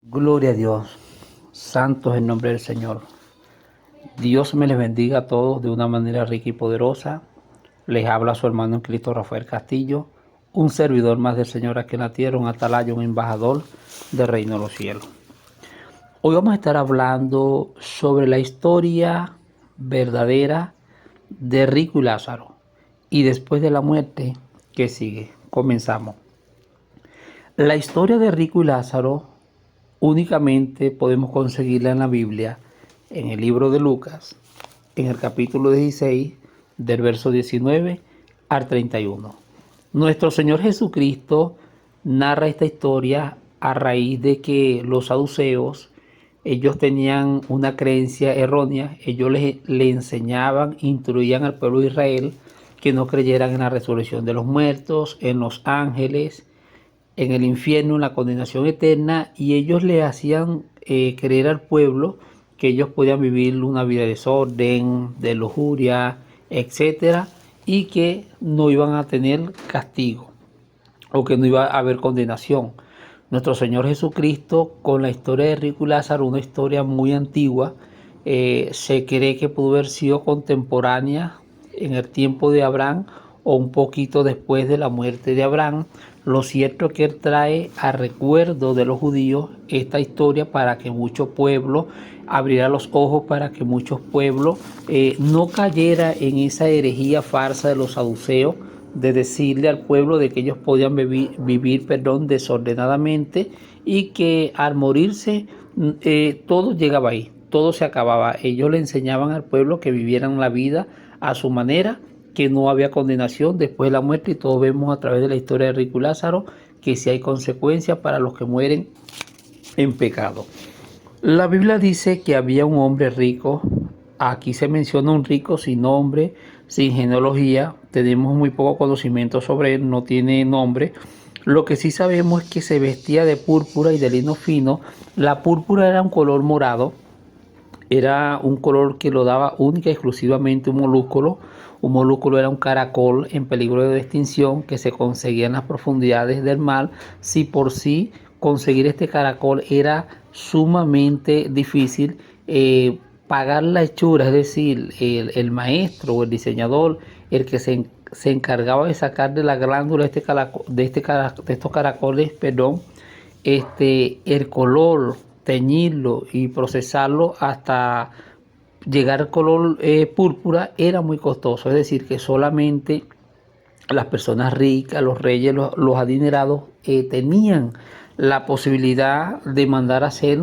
Gloria a Dios. Santo es el nombre del Señor. Dios me les bendiga a todos de una manera rica y poderosa. Les habla su hermano en Cristo, Rafael Castillo, un servidor más del Señor aquí en la tierra, un atalaya, un embajador del reino de los cielos. Hoy vamos a estar hablando sobre la historia verdadera de Rico y Lázaro. Y después de la muerte, ¿qué sigue? Comenzamos. La historia de Rico y Lázaro únicamente podemos conseguirla en la Biblia, en el libro de Lucas, en el capítulo 16, del verso 19 al 31. Nuestro Señor Jesucristo narra esta historia a raíz de que los saduceos, ellos tenían una creencia errónea, ellos le enseñaban, instruían al pueblo de Israel que no creyeran en la resurrección de los muertos, en los ángeles, en el infierno, en la condenación eterna, y ellos le hacían creer al pueblo que ellos podían vivir una vida de desorden, de lujuria, etcétera, y que no iban a tener castigo o que no iba a haber condenación. Nuestro Señor Jesucristo, con la historia de Rico y Lázaro, una historia muy antigua, se cree que pudo haber sido contemporánea en el tiempo de Abraham o un poquito después de la muerte de Abraham. Lo cierto es que él trae a recuerdo de los judíos esta historia para que muchos pueblos abriera los ojos, para que muchos pueblos no cayera en esa herejía farsa de los saduceos, de decirle al pueblo de que ellos podían vivir desordenadamente, y que al morirse todo llegaba ahí, todo se acababa. Ellos le enseñaban al pueblo que vivieran la vida a su manera, que no había condenación después de la muerte, y todos vemos a través de la historia de Rico y Lázaro que sí hay consecuencias para los que mueren en pecado. La Biblia dice que había un hombre rico. Aquí se menciona un rico sin nombre, sin genealogía. Tenemos muy poco conocimiento sobre él, no tiene nombre. Lo que sí sabemos es que se vestía de púrpura y de lino fino. La púrpura era un color morado, era un color que lo daba única y exclusivamente un molúsculo. Un molúsculo era un caracol en peligro de extinción que se conseguía en las profundidades del mar. Si por sí conseguir este caracol era sumamente difícil, pagar la hechura, es decir, el maestro o el diseñador, el que se encargaba de sacar de la glándula de estos caracoles, el color, teñirlo y procesarlo hasta llegar al color púrpura, era muy costoso. Es decir, que solamente las personas ricas, los reyes, los adinerados tenían la posibilidad de mandar a hacer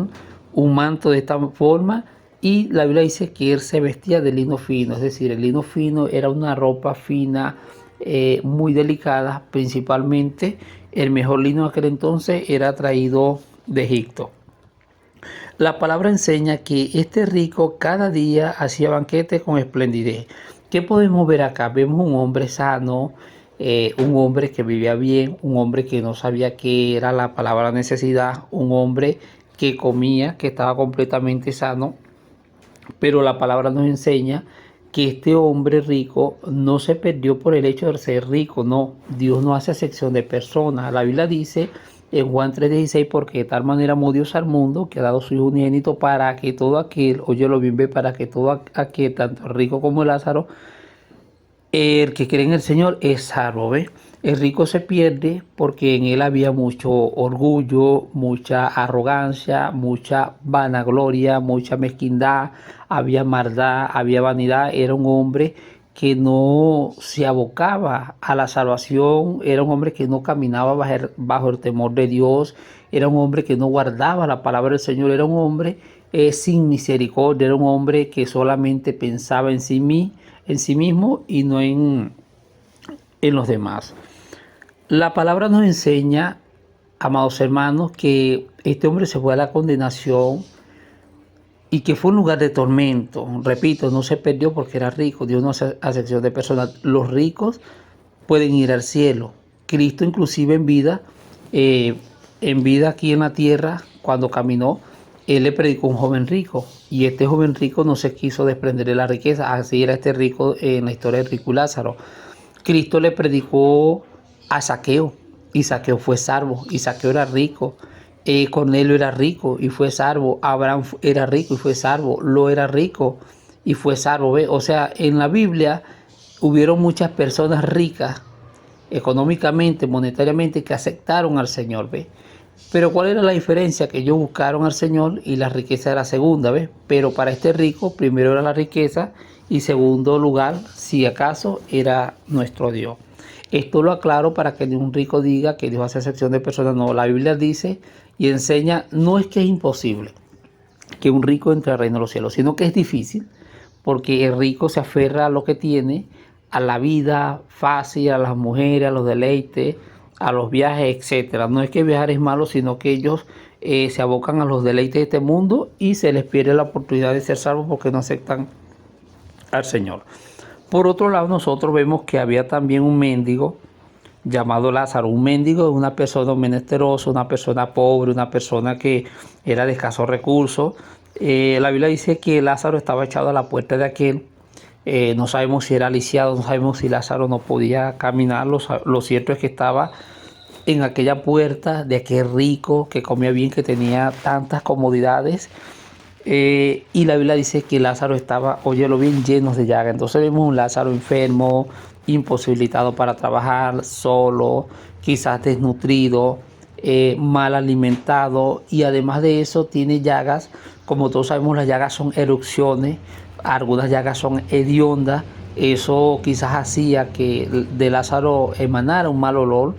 un manto de esta forma. Y la Biblia dice que él se vestía de lino fino, es decir, el lino fino era una ropa fina, muy delicada. Principalmente el mejor lino de aquel entonces era traído de Egipto. La palabra enseña que este rico cada día hacía banquete con esplendidez. ¿Qué podemos ver acá? Vemos un hombre sano, un hombre que vivía bien, un hombre que no sabía qué era la palabra necesidad, un hombre que comía, que estaba completamente sano. Pero la palabra nos enseña que este hombre rico no se perdió por el hecho de ser rico, no. Dios no hace acepción de personas. La Biblia dice en Juan 3:16, porque de tal manera amó Dios al mundo que ha dado su Hijo unigénito para que todo aquel, óyelo bien, para que todo aquel, tanto rico como Lázaro, el que cree en el Señor es salvo, ¿ve? El rico se pierde porque en él había mucho orgullo, mucha arrogancia, mucha vanagloria, mucha mezquindad, había maldad, había vanidad. Era un hombre que no se abocaba a la salvación, era un hombre que no caminaba bajo el temor de Dios, era un hombre que no guardaba la palabra del Señor, era un hombre sin misericordia, era un hombre que solamente pensaba en sí mismo y no en los demás. La palabra nos enseña, amados hermanos, que este hombre se fue a la condenación y que fue un lugar de tormento. Repito, no se perdió porque era rico. Dios no hace acepción de personas. Los ricos pueden ir al cielo. Cristo inclusive en vida aquí en la tierra, cuando caminó, él le predicó a un joven rico, y este joven rico no se quiso desprender de la riqueza. Así era este rico en la historia de Rico y Lázaro. Cristo le predicó a Zaqueo, y Zaqueo fue salvo, y Zaqueo era rico, Cornelio era rico y fue salvo, Abraham era rico y fue salvo, Lot era rico y fue salvo. ¿Ve? O sea, en la Biblia hubieron muchas personas ricas económicamente, monetariamente, que aceptaron al Señor. ¿Ve? Pero ¿cuál era la diferencia? Que ellos buscaron al Señor y la riqueza era segunda. ¿Ve? Pero para este rico, primero era la riqueza y segundo lugar, si acaso, era nuestro Dios. Esto lo aclaro para que ningún rico diga que Dios hace excepción de personas. No, la Biblia dice y enseña, no es que es imposible que un rico entre al reino de los cielos, sino que es difícil, porque el rico se aferra a lo que tiene, a la vida fácil, a las mujeres, a los deleites, a los viajes, etcétera. No es que viajar es malo, sino que ellos se abocan a los deleites de este mundo y se les pierde la oportunidad de ser salvos porque no aceptan al Señor. Por otro lado, nosotros vemos que había también un mendigo llamado Lázaro. Un mendigo es una persona menesterosa, una persona pobre, una persona que era de escasos recursos. La Biblia dice que Lázaro estaba echado a la puerta de aquel. No sabemos si era lisiado, no sabemos si Lázaro no podía caminar. Lo cierto es que estaba en aquella puerta de aquel rico que comía bien, que tenía tantas comodidades. Y la Biblia dice que Lázaro estaba, óyelo bien, lleno de llagas. Entonces vemos un Lázaro enfermo, imposibilitado para trabajar, solo, quizás desnutrido, mal alimentado, y además de eso tiene llagas. Como todos sabemos, las llagas son erupciones, algunas llagas son hediondas. Eso quizás hacía que de Lázaro emanara un mal olor.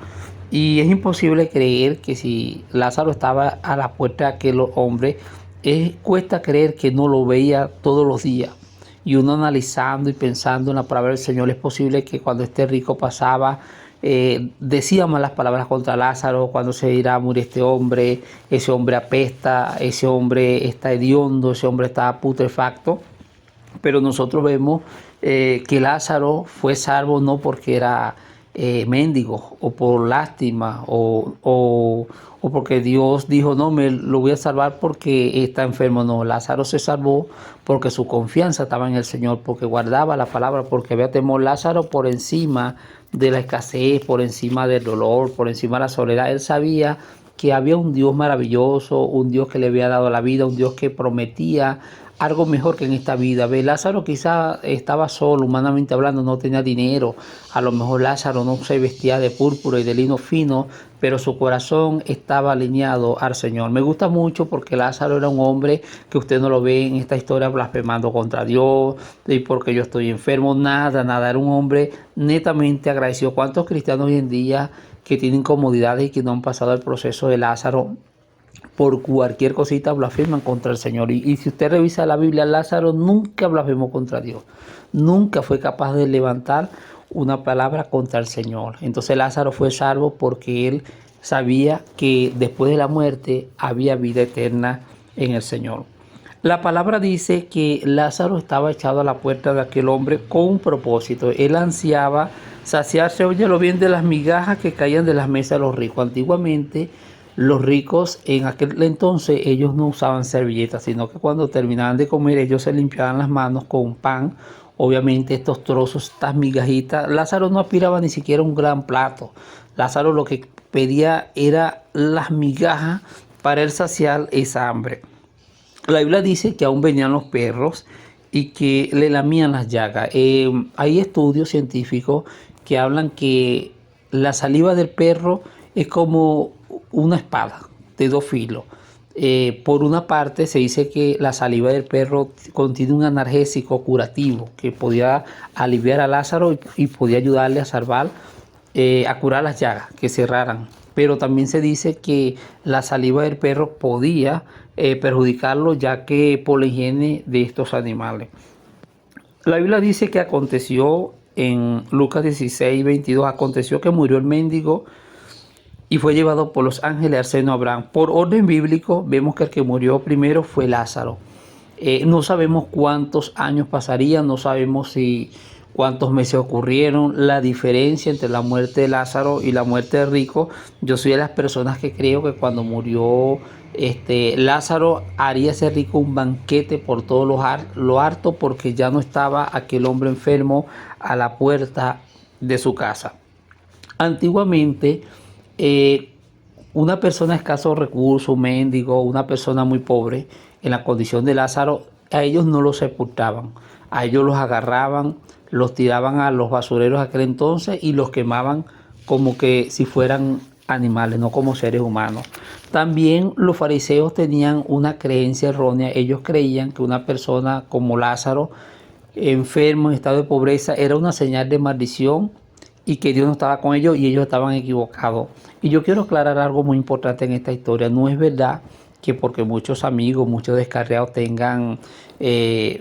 Y es imposible creer que si Lázaro estaba a la puerta de aquel hombre, cuesta creer que no lo veía todos los días. Y uno analizando y pensando en la palabra del Señor, es posible que cuando este rico pasaba, decía malas palabras contra Lázaro, cuando se irá a morir este hombre, ese hombre apesta, ese hombre está hediondo, ese hombre está putrefacto. Pero nosotros vemos que Lázaro fue salvo no porque era mendigo o por lástima o porque Dios dijo no, me lo voy a salvar porque está enfermo. No, Lázaro se salvó porque su confianza estaba en el Señor, porque guardaba la palabra, porque había temor. Lázaro, por encima de la escasez, por encima del dolor, por encima de la soledad, él sabía que había un Dios maravilloso, un Dios que le había dado la vida, un Dios que prometía algo mejor que en esta vida. Ve, Lázaro quizá estaba solo, humanamente hablando, no tenía dinero. A lo mejor Lázaro no se vestía de púrpura y de lino fino, pero su corazón estaba alineado al Señor. Me gusta mucho porque Lázaro era un hombre que usted no lo ve en esta historia blasfemando contra Dios y porque yo estoy enfermo, nada, nada. Era un hombre netamente agradecido. ¿Cuántos cristianos hoy en día que tienen comodidades y que no han pasado el proceso de Lázaro, por cualquier cosita blasfeman contra el Señor? Y si usted revisa la Biblia, Lázaro nunca blasfemó contra Dios, nunca fue capaz de levantar una palabra contra el Señor. Entonces Lázaro fue salvo porque él sabía que después de la muerte había vida eterna en el Señor. La palabra dice que Lázaro estaba echado a la puerta de aquel hombre con un propósito. Él ansiaba saciarse, óyelo bien, de las migajas que caían de las mesas de los ricos. Antiguamente, los ricos en aquel entonces, ellos no usaban servilletas, sino que cuando terminaban de comer, ellos se limpiaban las manos con pan. Obviamente estos trozos, estas migajitas, Lázaro no aspiraba ni siquiera a un gran plato. Lázaro lo que pedía era las migajas para él saciar esa hambre. La Biblia dice que aún venían los perros y que le lamían las llagas. Hay estudios científicos que hablan que la saliva del perro es como una espada de dos filos. Por una parte se dice que la saliva del perro contiene un analgésico curativo que podía aliviar a Lázaro y podía ayudarle a salvar, a curar las llagas que cerraran. Pero también se dice que la saliva del perro podía perjudicarlo, ya que por la higiene de estos animales. La Biblia dice que aconteció en Lucas 16, 22, aconteció que murió el mendigo y fue llevado por los ángeles al seno de Abraham. Por orden bíblico, vemos que el que murió primero fue Lázaro. No sabemos cuántos años pasarían, no sabemos si cuántos meses ocurrieron. La diferencia entre la muerte de Lázaro y la muerte de rico, yo soy de las personas que creo que cuando murió Lázaro, haría ese rico un banquete por todo lo harto, porque ya no estaba aquel hombre enfermo a la puerta de su casa. Antiguamente, Una persona de escasos recursos, un mendigo, una persona muy pobre, en la condición de Lázaro, a ellos no los sepultaban. A ellos los agarraban, los tiraban a los basureros de aquel entonces y los quemaban como que si fueran animales, no como seres humanos. También los fariseos tenían una creencia errónea. Ellos creían que una persona como Lázaro, enfermo, en estado de pobreza, era una señal de maldición y que Dios no estaba con ellos y ellos estaban equivocados. Y yo quiero aclarar algo muy importante en esta historia. No es verdad que porque muchos amigos, muchos descarriados tengan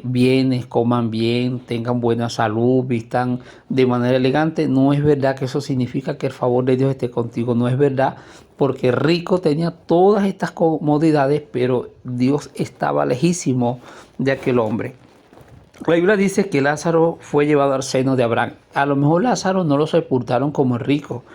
bienes, coman bien, tengan buena salud, vistan de manera elegante, no es verdad que eso significa que el favor de Dios esté contigo. No es verdad, porque rico tenía todas estas comodidades, pero Dios estaba lejísimo de aquel hombre. La Biblia dice que Lázaro fue llevado al seno de Abraham. A lo mejor Lázaro no lo sepultaron como el rico.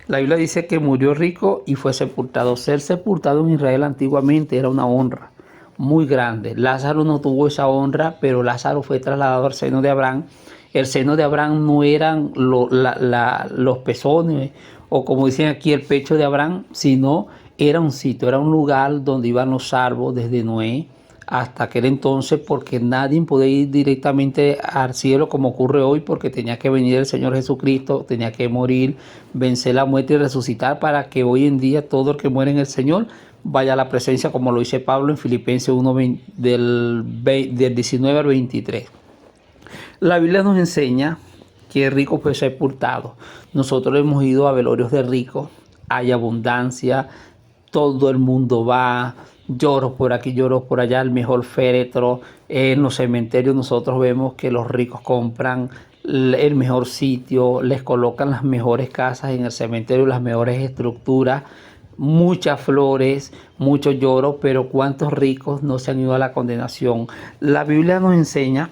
La Biblia dice que murió rico y fue sepultado. Ser sepultado en Israel antiguamente era una honra muy grande. Lázaro no tuvo esa honra, pero Lázaro fue trasladado al seno de Abraham. El seno de Abraham no eran los pezones o como dicen aquí el pecho de Abraham, sino era un sitio, era un lugar donde iban los salvos desde Noé hasta aquel entonces, porque nadie podía ir directamente al cielo como ocurre hoy, porque tenía que venir el Señor Jesucristo, tenía que morir, vencer la muerte y resucitar para que hoy en día todo el que muere en el Señor vaya a la presencia, como lo dice Pablo en Filipenses 1, del 19 al 23. La Biblia nos enseña que el rico fue sepultado. Nosotros hemos ido a velorios de ricos, hay abundancia, todo el mundo va, lloros por aquí, lloros por allá, el mejor féretro. En los cementerios nosotros vemos que los ricos compran el mejor sitio, les colocan las mejores casas en el cementerio, las mejores estructuras, muchas flores, mucho lloro, pero ¿cuántos ricos no se han ido a la condenación? La Biblia nos enseña,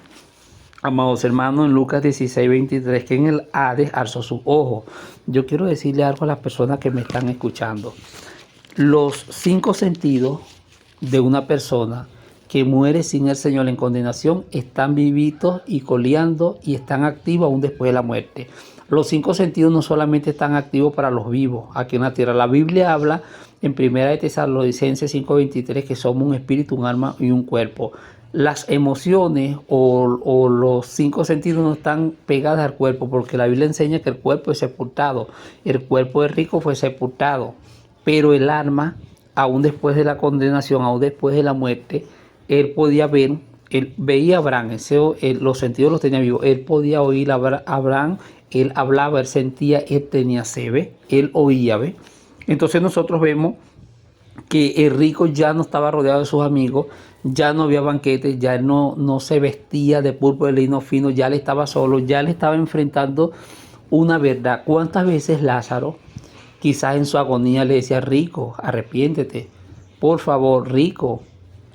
amados hermanos, en Lucas 16, 23, que en el Hades alzó sus ojos. Yo quiero decirle algo a las personas que me están escuchando. Los 5 sentidos de una persona que muere sin el Señor en condenación están vivitos y coleando y están activos aún después de la muerte. Los 5 sentidos no solamente están activos para los vivos aquí en la tierra. La Biblia habla en 1 de Tesalonicenses 5:23 que somos un espíritu, un alma y un cuerpo. Las emociones o los 5 sentidos no están pegadas al cuerpo, porque la Biblia enseña que el cuerpo es sepultado. El cuerpo de rico fue sepultado, pero el alma, aún después de la condenación, aún después de la muerte, él podía ver, él veía a Abraham, los sentidos los tenía vivos, él podía oír a Abraham, él hablaba, él sentía, él tenía sed, ¿ve? Él oía, ¿ve? Entonces nosotros vemos que el rico ya no estaba rodeado de sus amigos, ya no había banquetes, ya él no se vestía de púrpura de lino fino, ya él estaba solo, ya él estaba enfrentando una verdad. ¿Cuántas veces Lázaro quizás en su agonía le decía: rico, arrepiéntete, por favor, rico,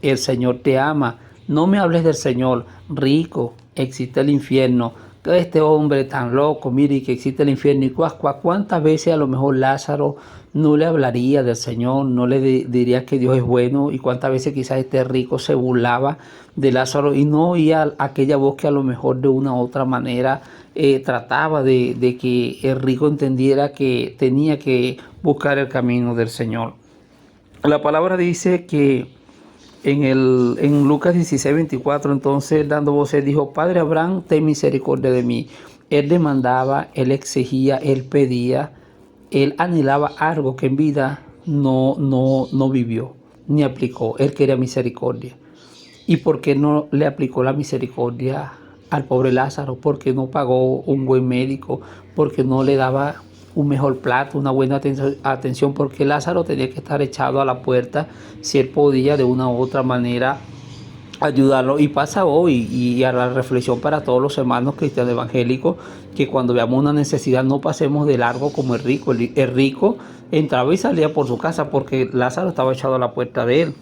el Señor te ama, no me hables del Señor, rico, existe el infierno, que este hombre tan loco, mire que existe el infierno? Y cuántas veces a lo mejor Lázaro no le hablaría del Señor, no le diría que Dios es bueno, y cuántas veces quizás este rico se burlaba de Lázaro y no oía aquella voz que a lo mejor de una u otra manera trataba de que el rico entendiera que tenía que buscar el camino del Señor. La palabra dice que en Lucas 16, 24, entonces dando voces dijo: Padre Abraham, ten misericordia de mí. Él demandaba, él exigía, él pedía, él anhelaba algo que en vida no vivió ni aplicó. Él quería misericordia. ¿Y por qué no le aplicó la misericordia al pobre Lázaro? Porque no pagó un buen médico, porque no le daba un mejor plato, una buena atención, porque Lázaro tenía que estar echado a la puerta si él podía de una u otra manera ayudarlo. Y pasa hoy, y a la reflexión para todos los hermanos cristianos evangélicos, que cuando veamos una necesidad no pasemos de largo como el rico. El rico entraba y salía por su casa porque Lázaro estaba echado a la puerta de él.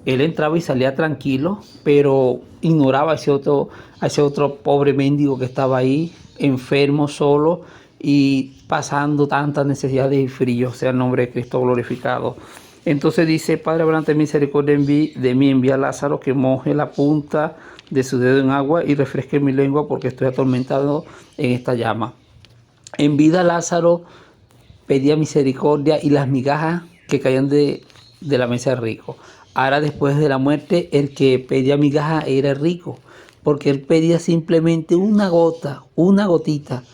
Él entraba y salía tranquilo, pero ignoraba a ese otro pobre mendigo que estaba ahí, enfermo, solo y pasando tantas necesidades y frío. Sea el nombre de Cristo glorificado. Entonces dice: Padre Abraham, ten misericordia de mí, envía a Lázaro que moje la punta de su dedo en agua y refresque mi lengua, porque estoy atormentado en esta llama. En vida Lázaro pedía misericordia y las migajas que caían de la mesa del rico. Ahora, después de la muerte, el que pedía migaja era el rico, porque él pedía simplemente una gota, una gotita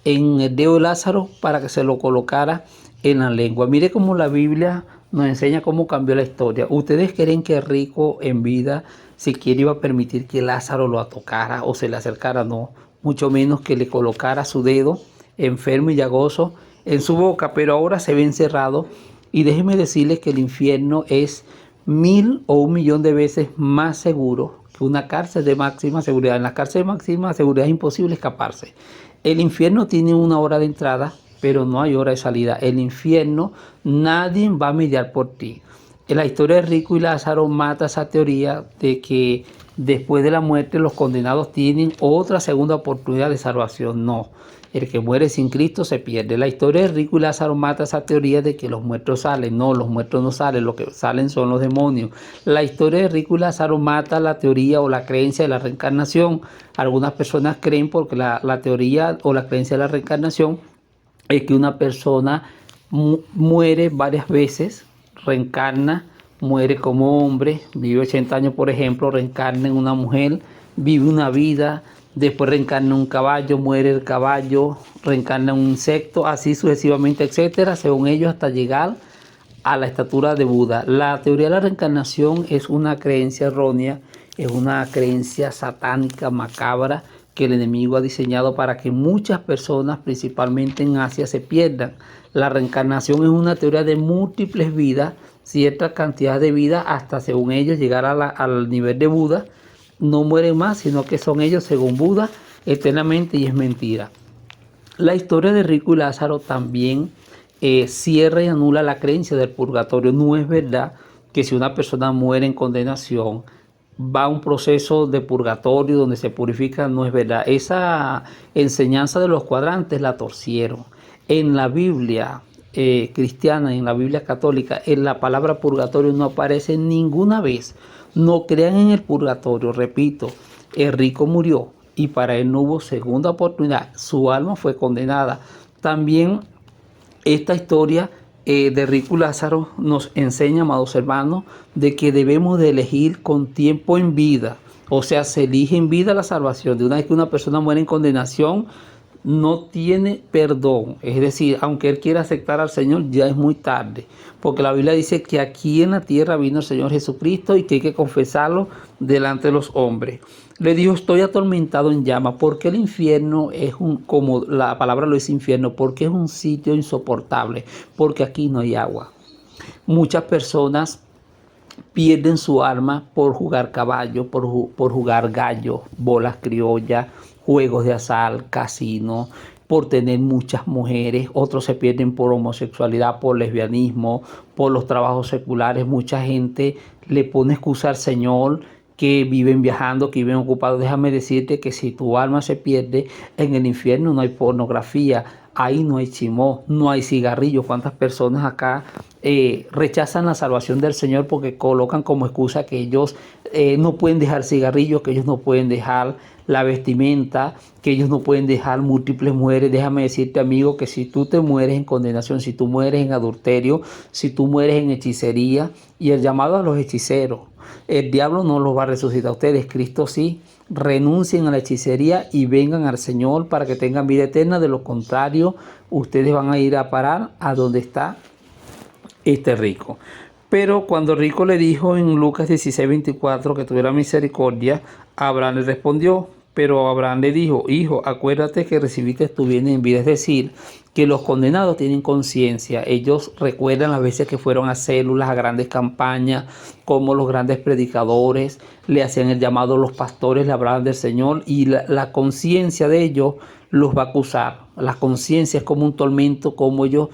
en el dedo de Lázaro para que se lo colocara en la lengua. Mire cómo la Biblia nos enseña cómo cambió la historia. ¿Ustedes creen que el rico en vida siquiera iba a permitir que Lázaro lo tocara o se le acercara? No, mucho menos que le colocara su dedo enfermo y llagoso en su boca, pero ahora se ve encerrado. Y déjenme decirles que el infierno es 1000 o 1.000.000 de veces más seguro que una cárcel de máxima seguridad. En la cárcel de máxima seguridad es imposible escaparse. El infierno tiene una hora de entrada, pero no hay hora de salida. El infierno, nadie va a mediar por ti. En la historia de Rico y Lázaro mata esa teoría de que después de la muerte los condenados tienen otra segunda oportunidad de salvación. No, el que muere sin Cristo se pierde. La historia de Rico y Lázaro mata esa teoría de que los muertos salen. No, los muertos no salen, lo que salen son los demonios. La historia de Rico y Lázaro mata la teoría o la creencia de la reencarnación. Algunas personas creen, porque la teoría o la creencia de la reencarnación es que una persona muere varias veces, reencarna, muere como hombre, vive 80 años por ejemplo, reencarna en una mujer, vive una vida, después reencarna en un caballo, muere el caballo, reencarna en un insecto, así sucesivamente, etcétera, según ellos, hasta llegar a la estatura de Buda. La teoría de la reencarnación es una creencia errónea, es una creencia satánica, macabra, que el enemigo ha diseñado para que muchas personas, principalmente en Asia, se pierdan. La reencarnación es una teoría de múltiples vidas, cierta cantidad de vidas, hasta según ellos llegar al nivel de Buda. No mueren más, sino que son ellos, según Buda, eternamente, y es mentira. La historia de Rico y Lázaro también cierra y anula la creencia del purgatorio. No es verdad que si una persona muere en condenación, va a un proceso de purgatorio donde se purifica. No es verdad. Esa enseñanza de los cuadrantes la torcieron. En la Biblia cristiana, en la Biblia católica, en la palabra purgatorio no aparece ninguna vez. No crean en el purgatorio. Repito, el rico murió y para él no hubo segunda oportunidad. Su alma fue condenada. También esta historia de Rico y Lázaro nos enseña, amados hermanos, de que debemos de elegir con tiempo en vida. O sea, se elige en vida la salvación. De una vez que una persona muere en condenación, no tiene perdón. Es decir, aunque él quiera aceptar al Señor, ya es muy tarde. Porque la Biblia dice que aquí en la tierra vino el Señor Jesucristo y que hay que confesarlo delante de los hombres. Le dijo, estoy atormentado en llama. Porque el infierno es como la palabra lo dice, infierno, porque es un sitio insoportable. Porque aquí no hay agua. Muchas personas pierden su alma por jugar caballo, por jugar gallo, bolas criollas, juegos de azar, casino, por tener muchas mujeres. Otros se pierden por homosexualidad, por lesbianismo, por los trabajos seculares. Mucha gente le pone excusa al Señor, que viven viajando, que viven ocupados. Déjame decirte que si tu alma se pierde, en el infierno no hay pornografía, ahí no hay chimó, no hay cigarrillo. ¿Cuántas personas acá rechazan la salvación del Señor porque colocan como excusa que ellos no pueden dejar cigarrillos, que ellos no pueden dejar la vestimenta, que ellos no pueden dejar múltiples mujeres? Déjame decirte, amigo, que si tú te mueres en condenación, si tú mueres en adulterio, si tú mueres en hechicería, y el llamado a los hechiceros, el diablo no los va a resucitar a ustedes, Cristo sí. Renuncien a la hechicería y vengan al Señor para que tengan vida eterna. De lo contrario, ustedes van a ir a parar a donde está este rico. Pero cuando el rico le dijo en Lucas 16:24 que tuviera misericordia, Abraham le respondió, pero Abraham le dijo, hijo, acuérdate que recibiste tu bien en vida. Es decir, que los condenados tienen conciencia. Ellos recuerdan las veces que fueron a células, a grandes campañas, como los grandes predicadores le hacían el llamado a los pastores, le hablaban del Señor, y la conciencia de ellos los va a acusar. La conciencia es como un tormento, como ellos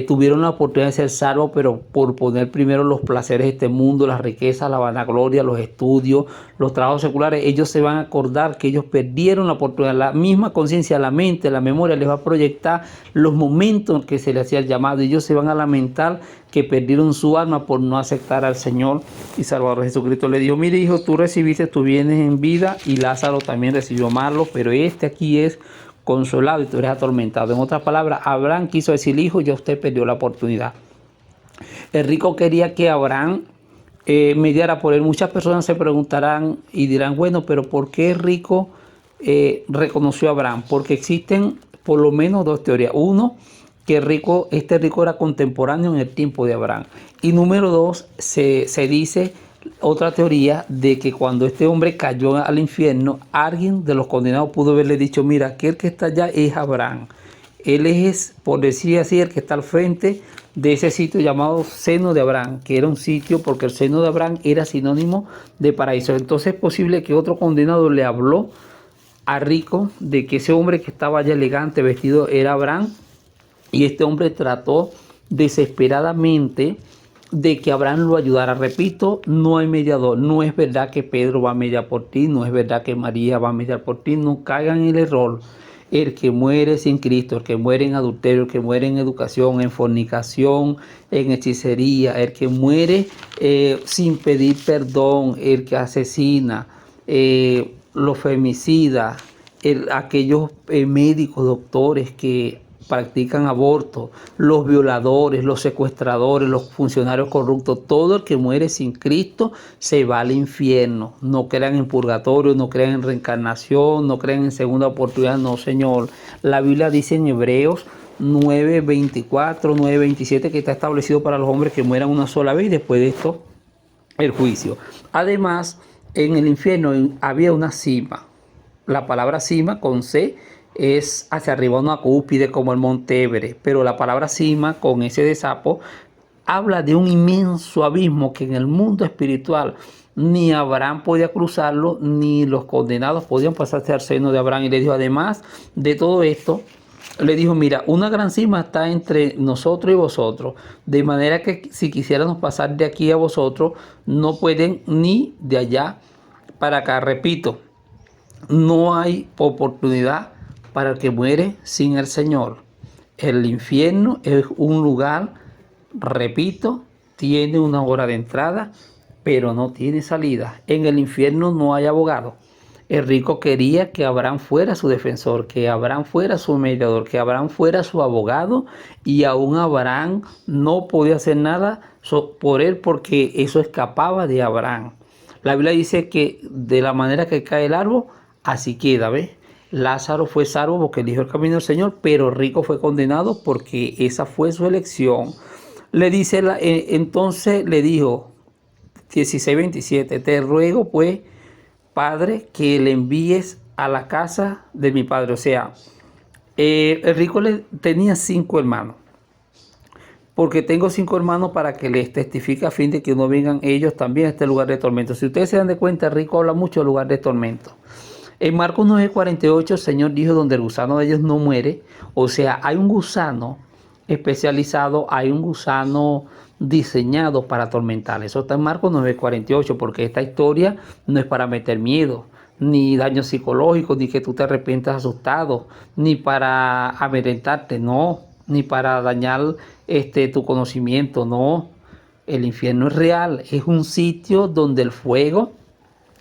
tuvieron la oportunidad de ser salvos, pero por poner primero los placeres de este mundo, las riquezas, la vanagloria, los estudios, los trabajos seculares, ellos se van a acordar que ellos perdieron la oportunidad. La misma conciencia, la mente, la memoria les va a proyectar los momentos en que se les hacía el llamado, y ellos se van a lamentar que perdieron su alma por no aceptar al Señor y Salvador Jesucristo. Le dijo, mire hijo, tú recibiste tus bienes en vida y Lázaro también recibió malos, pero este aquí es consolado y tú eres atormentado. En otras palabras, Abraham quiso decir, hijo, ya usted perdió la oportunidad. El rico quería que Abraham mediara por él. Muchas personas se preguntarán y dirán, bueno, pero ¿por qué el rico reconoció a Abraham? Porque existen por lo menos dos teorías. Uno, que este rico era contemporáneo en el tiempo de Abraham. Y número dos, se dice otra teoría de que cuando este hombre cayó al infierno, alguien de los condenados pudo haberle dicho, mira, aquel que está allá es Abraham. Él es, por decir así, el que está al frente de ese sitio llamado Seno de Abraham, que era un sitio porque el seno de Abraham era sinónimo de paraíso. Entonces es posible que otro condenado le habló a Rico de que ese hombre que estaba allá elegante, vestido, era Abraham, y este hombre trató desesperadamente de que Abraham lo ayudara. Repito, no hay mediador. No es verdad que Pedro va a mediar por ti, no es verdad que María va a mediar por ti. No caigan en el error. El que muere sin Cristo, el que muere en adulterio, el que muere en educación, en fornicación, en hechicería, el que muere sin pedir perdón, el que asesina, los femicidas, aquellos médicos, doctores que practican aborto, los violadores, los secuestradores, los funcionarios corruptos, todo el que muere sin Cristo se va al infierno. No crean en purgatorio, no crean en reencarnación, no crean en segunda oportunidad, no, Señor. La Biblia dice en Hebreos 9:24, 9:27 que está establecido para los hombres que mueran una sola vez y después de esto el juicio. Además, en el infierno había una cima. La palabra cima con C es hacia arriba, una cúspide como el Monte Everest, pero la palabra cima con ese de sapo habla de un inmenso abismo que en el mundo espiritual ni Abraham podía cruzarlo, ni los condenados podían pasarse al seno de Abraham. Y le dijo, además de todo esto, le dijo, mira, una gran cima está entre nosotros y vosotros, de manera que si quisiéramos pasar de aquí a vosotros, no pueden ni de allá para acá. Repito, no hay oportunidad para el que muere sin el Señor. El infierno es un lugar, repito, tiene una hora de entrada, pero no tiene salida. En el infierno no hay abogado. El rico quería que Abraham fuera su defensor, que Abraham fuera su mediador, que Abraham fuera su abogado, y aún Abraham no podía hacer nada por él porque eso escapaba de Abraham. La Biblia dice que de la manera que cae el árbol, así queda, ¿ves? Lázaro fue salvo porque eligió el camino del Señor, pero rico fue condenado porque esa fue su elección. Le dice, entonces le dijo, 16:27, te ruego pues, Padre, que le envíes a la casa de mi padre. O sea, el rico tenía 5 hermanos. Porque tengo 5 hermanos para que les testifique a fin de que no vengan ellos también a este lugar de tormento. Si ustedes se dan de cuenta, el rico habla mucho del lugar de tormento. En Marcos 9:48 el Señor dijo, donde el gusano de ellos no muere. O sea, hay un gusano especializado, hay un gusano diseñado para atormentar. Eso está en Marcos 9:48, porque esta historia no es para meter miedo, ni daño psicológico, ni que tú te arrepientas asustado, ni para amedrentarte, no, ni para dañar tu conocimiento, no. El infierno es real, es un sitio donde el fuego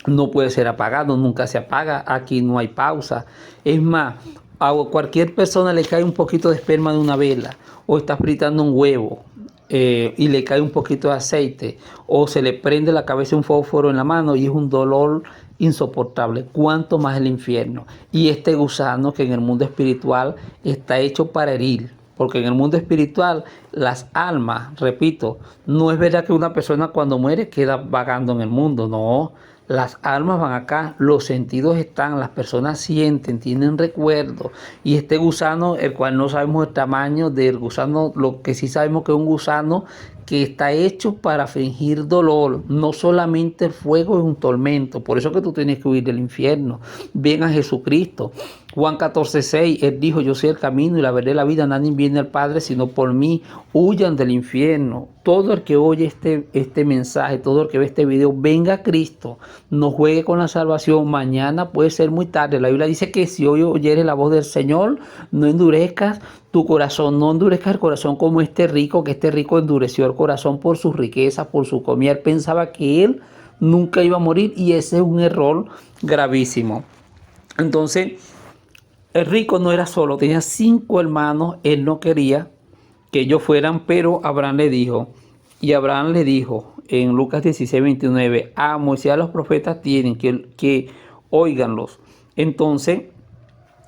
no puede ser apagado, nunca se apaga, aquí no hay pausa. Es más, a cualquier persona le cae un poquito de esperma de una vela, o está fritando un huevo y le cae un poquito de aceite, o se le prende la cabeza un fósforo en la mano y es un dolor insoportable. Cuánto más el infierno. Y este gusano que en el mundo espiritual está hecho para herir. Porque en el mundo espiritual las almas, repito, no es verdad que una persona cuando muere queda vagando en el mundo, no. Las almas van acá, los sentidos están, las personas sienten, tienen recuerdos. Y este gusano, el cual no sabemos el tamaño del gusano, lo que sí sabemos que es un gusano que está hecho para fingir dolor. No solamente el fuego es un tormento, por eso que tú tienes que huir del infierno. Ven a Jesucristo. Juan 14:6, Él dijo, yo soy el camino y la verdad y la vida, nadie viene al Padre sino por mí. Huyan del infierno. Todo el que oye este mensaje, todo el que ve este video, venga a Cristo, no juegue con la salvación. Mañana puede ser muy tarde. La Biblia dice que si hoy oyeres la voz del Señor, no endurezcas tu corazón, no endurezcas el corazón como este rico, que este rico endureció el corazón por sus riquezas, por su comida. Él pensaba que él nunca iba a morir y ese es un error gravísimo. Entonces, el rico no era solo, tenía 5 hermanos, él no quería que ellos fueran, pero Abraham le dijo, Y Abraham le dijo en Lucas 16:29, a Moisés y a los profetas tienen que óiganlos. Entonces,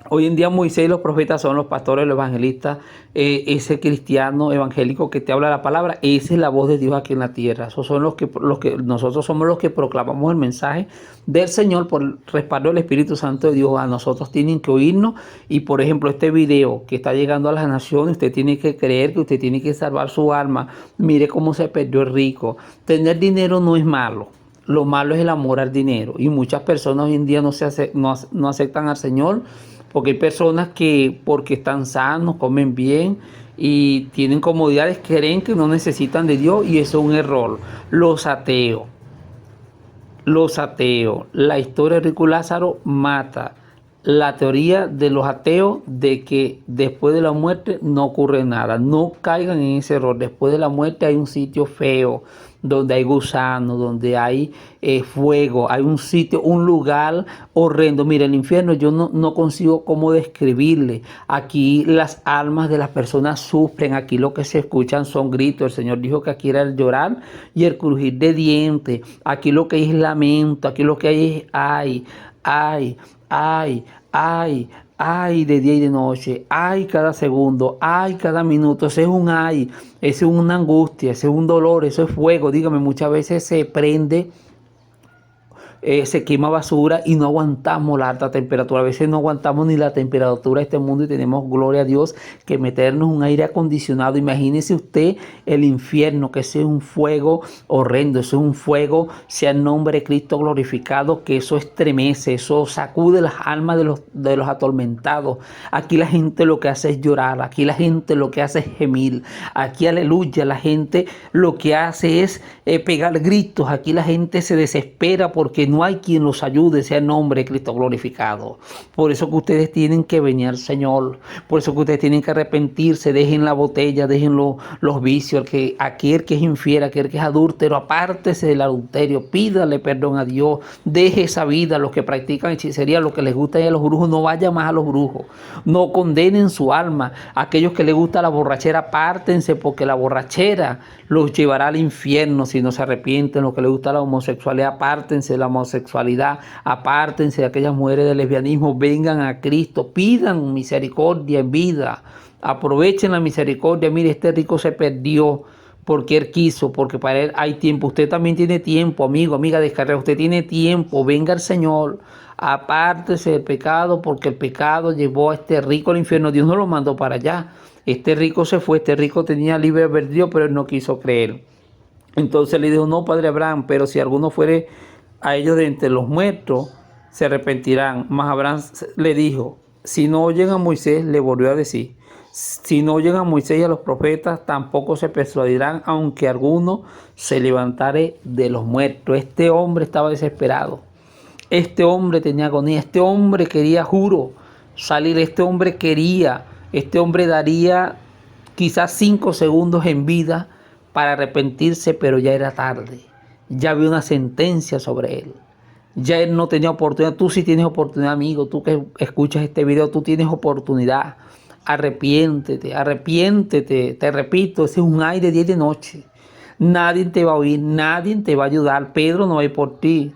hoy en día Moisés y los profetas son los pastores, los evangelistas, ese cristiano evangélico que te habla la palabra, esa es la voz de Dios aquí en la tierra. Esos son los que nosotros somos los que proclamamos el mensaje del Señor por el respaldo del Espíritu Santo de Dios. A nosotros tienen que oírnos y, por ejemplo, este video que está llegando a las naciones, usted tiene que creer que usted tiene que salvar su alma. Mire cómo se perdió el rico. Tener dinero no es malo. Lo malo es el amor al dinero. Y muchas personas hoy en día no aceptan al Señor, porque hay personas que porque están sanos, comen bien y tienen comodidades, creen que no necesitan de Dios, y eso es un error. Los ateos, la historia de Rico y Lázaro mata la teoría de los ateos de que después de la muerte no ocurre nada. No caigan en ese error. Después de la muerte hay un sitio feo, donde hay gusanos, donde hay fuego, hay un sitio, un lugar horrendo. Mire, el infierno yo no consigo cómo describirle. Aquí las almas de las personas sufren, aquí lo que se escuchan son gritos. El Señor dijo que aquí era el llorar y el crujir de dientes. Aquí lo que hay es lamento, aquí lo que hay es ay, ay de día y de noche, ay cada segundo, ay cada minuto. Ese es un ay, ese es una angustia, ese es un dolor, eso es fuego. Dígame, muchas veces se prende, se quema basura y no aguantamos la alta temperatura. A veces no aguantamos ni la temperatura de este mundo y tenemos, gloria a Dios, que meternos un aire acondicionado. Imagínese usted el infierno, que ese es un fuego horrendo, eso es un fuego, sea el nombre de Cristo glorificado, que eso estremece, eso sacude las almas de los atormentados. Aquí la gente lo que hace es llorar, aquí la gente lo que hace es gemir, aquí, aleluya, la gente lo que hace es pegar gritos, aquí la gente se desespera porque no hay quien los ayude, sea el nombre de Cristo glorificado. Por eso que ustedes tienen que venir al Señor, por eso que ustedes tienen que arrepentirse, dejen la botella, dejen los vicios, aquel que es infiel, aquel que es adúltero, apártese del adulterio, pídale perdón a Dios, deje esa vida. Los que practican hechicería, lo que les gusta ir a los brujos, no vayan más a los brujos, no condenen su alma. Aquellos que les gusta la borrachera, apártense, porque la borrachera los llevará al infierno si no se arrepienten. Los que les gusta la homosexualidad, apártense de la homosexualidad, apártense de aquellas mujeres del lesbianismo, vengan a Cristo, pidan misericordia en vida, aprovechen la misericordia. Mire, este rico se perdió porque él quiso, porque para él hay tiempo. Usted también tiene tiempo, amigo, amiga de carrera, usted tiene tiempo. Venga al Señor, apártese del pecado, porque el pecado llevó a este rico al infierno. Dios no lo mandó para allá. Este rico se fue, este rico tenía libre albedrío, pero él no quiso creer. Entonces le dijo, no, padre Abraham, pero si alguno fuere a ellos de entre los muertos, se arrepentirán. Mas Abraham le dijo, si no oyen a Moisés, le volvió a decir, si no oyen a Moisés y a los profetas, tampoco se persuadirán, aunque alguno se levantare de los muertos. Este hombre estaba desesperado. Este hombre tenía agonía. Este hombre quería, juro, salir. Este hombre daría quizás 5 segundos en vida para arrepentirse, pero ya era tarde. Ya había una sentencia sobre él. Ya él no tenía oportunidad. Tú sí tienes oportunidad, amigo. Tú que escuchas este video, tú tienes oportunidad. Arrepiéntete, arrepiéntete. Te repito, ese es un aire de día y de noche. Nadie te va a oír, nadie te va a ayudar. Pedro no va a ir por ti,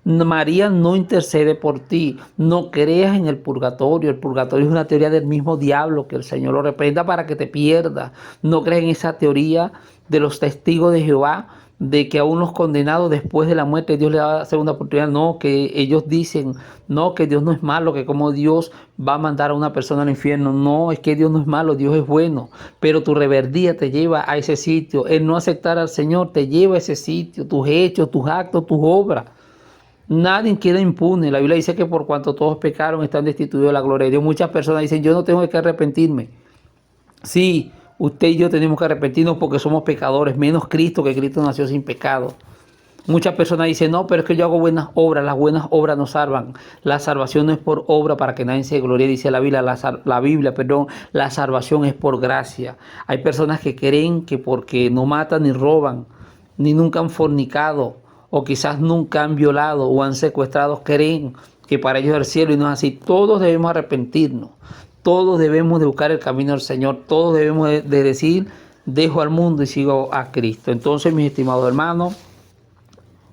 María no intercede por ti. No creas en el purgatorio. El purgatorio es una teoría del mismo diablo, que el Señor lo reprenda para que te pierdas. No creas en esa teoría de los testigos de Jehová, de que a unos condenados después de la muerte Dios le da segunda oportunidad. No, que ellos dicen, no, que Dios no es malo, que como Dios va a mandar a una persona al infierno. No, es que Dios no es malo, Dios es bueno, pero tu rebeldía te lleva a ese sitio. El no aceptar al Señor te lleva a ese sitio, tus hechos, tus actos, tus obras. Nadie queda impune. La Biblia dice que por cuanto todos pecaron están destituidos de la gloria de Dios. Muchas personas dicen, yo no tengo que arrepentirme. Sí, usted y yo tenemos que arrepentirnos porque somos pecadores, menos Cristo, que Cristo nació sin pecado. Muchas personas dicen, no, pero es que yo hago buenas obras. Las buenas obras no salvan. La salvación no es por obra para que nadie se glorie, dice la Biblia. La salvación es por gracia. Hay personas que creen que porque no matan ni roban, ni nunca han fornicado, o quizás nunca han violado o han secuestrado, creen que para ellos es el cielo, y no es así. Todos debemos arrepentirnos. Todos debemos de buscar el camino del Señor. Todos debemos de decir, dejo al mundo y sigo a Cristo. Entonces, mis estimados hermanos,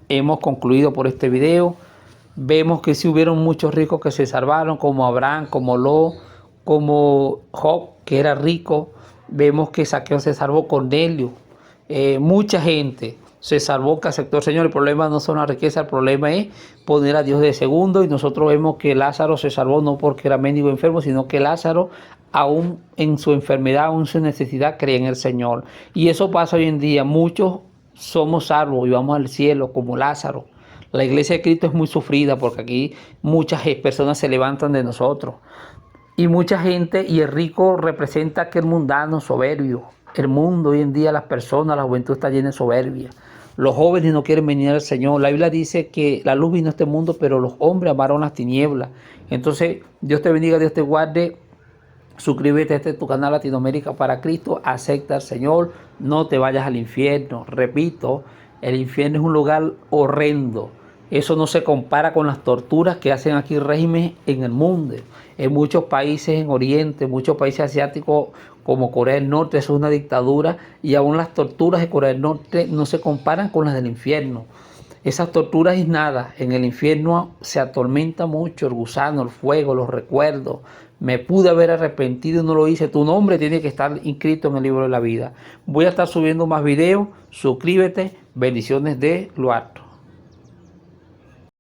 hemos concluido por este video. Vemos que sí hubieron muchos ricos que se salvaron, como Abraham, como Lot, como Job, que era rico. Vemos que Zaqueo se salvó, Cornelio. Mucha gente se salvó, que aceptó al Señor. El problema no son la riqueza, el problema es poner a Dios de segundo. Y nosotros vemos que Lázaro se salvó no porque era mendigo enfermo, sino que Lázaro, aún en su enfermedad, aún en su necesidad, creía en el Señor. Y eso pasa hoy en día. Muchos somos salvos y vamos al cielo como Lázaro. La iglesia de Cristo es muy sufrida porque aquí muchas personas se levantan de nosotros. Y mucha gente, y el rico representa aquel mundano soberbio. El mundo hoy en día, las personas, la juventud está llena de soberbia. Los jóvenes no quieren venir al Señor. La Biblia dice que la luz vino a este mundo, pero los hombres amaron las tinieblas. Entonces, Dios te bendiga, Dios te guarde. Suscríbete a este tu canal Latinoamérica para Cristo. Acepta al Señor. No te vayas al infierno. Repito, el infierno es un lugar horrendo. Eso no se compara con las torturas que hacen aquí regímenes en el mundo. En muchos países en Oriente, muchos países asiáticos como Corea del Norte, eso es una dictadura. Y aún las torturas de Corea del Norte no se comparan con las del infierno. Esas torturas es nada. En el infierno se atormenta mucho el gusano, el fuego, los recuerdos. Me pude haber arrepentido y no lo hice. Tu nombre tiene que estar inscrito en el libro de la vida. Voy a estar subiendo más videos. Suscríbete. Bendiciones de lo alto.